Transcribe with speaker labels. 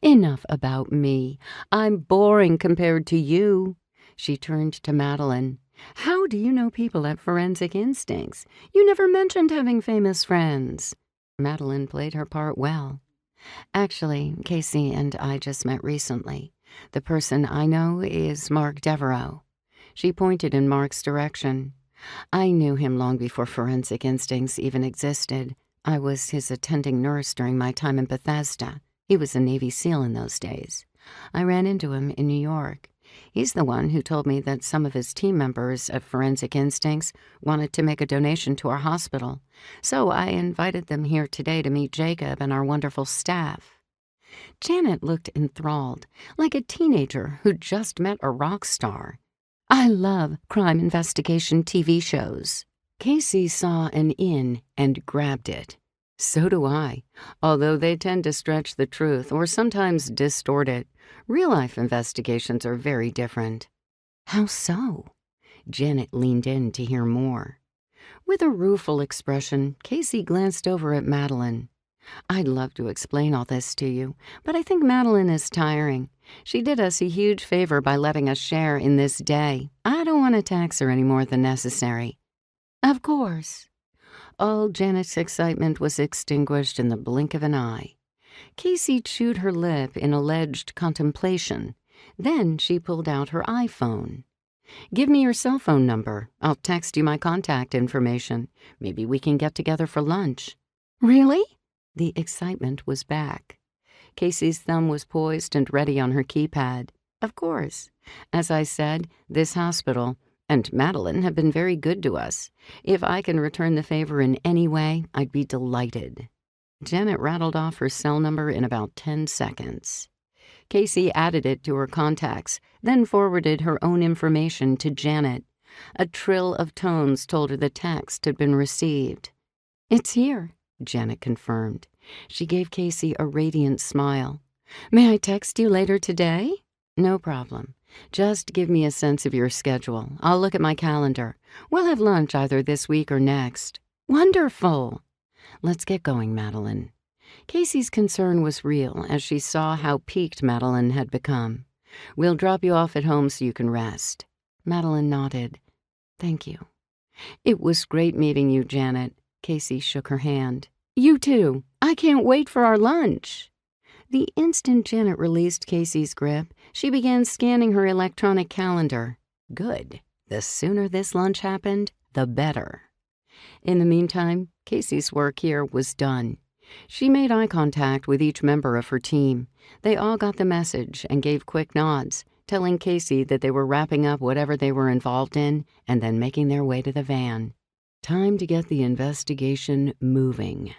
Speaker 1: Enough about me. I'm boring compared to you." She turned to Madeline. "How do you know people have forensic instincts? You never mentioned having famous friends." Madeline played her part well. "Actually, Casey and I just met recently. The person I know is Marc Devereaux." She pointed in Mark's direction. "I knew him long before forensic instincts even existed. I was his attending nurse during my time in Bethesda. He was a Navy SEAL in those days. I ran into him in New York. He's the one who told me that some of his team members at Forensic Instincts wanted to make a donation to our hospital, so I invited them here today to meet Jacob and our wonderful staff." Janet looked enthralled, like a teenager who'd just met a rock star. "I love crime investigation TV shows." Casey saw an in and grabbed it. "So do I, although they tend to stretch the truth or sometimes distort it. Real-life investigations are very different." "How so?" Janet leaned in to hear more. With a rueful expression, Casey glanced over at Madeline. "I'd love to explain all this to you, but I think Madeline is tiring. She did us a huge favor by letting us share in this day. I don't want to tax her any more than necessary." "Of course." All Janet's excitement was extinguished in the blink of an eye. Casey chewed her lip in alleged contemplation. Then she pulled out her iPhone. "Give me your cell phone number. I'll text you my contact information. Maybe we can get together for lunch." "Really?" The excitement was back. Casey's thumb was poised and ready on her keypad. "Of course. As I said, this hospital and Madeline have been very good to us. If I can return the favor in any way, I'd be delighted." Janet rattled off her cell number in about 10 seconds. Casey added it to her contacts, then forwarded her own information to Janet. A trill of tones told her the text had been received. "It's here," Janet confirmed. She gave Casey a radiant smile. "May I text you later today?" "No problem. Just give me a sense of your schedule. I'll look at my calendar. We'll have lunch either this week or next." "Wonderful." "Let's get going, Madeline." Casey's concern was real as she saw how peaked Madeline had become. "We'll drop you off at home so you can rest." Madeline nodded. "Thank you." "It was great meeting you, Janet." Casey shook her hand. "You too. I can't wait for our lunch." The instant Janet released Casey's grip, she began scanning her electronic calendar. Good. The sooner this lunch happened, the better. In the meantime, Casey's work here was done. She made eye contact with each member of her team. They all got the message and gave quick nods, telling Casey that they were wrapping up whatever they were involved in and then making their way to the van. Time to get the investigation moving.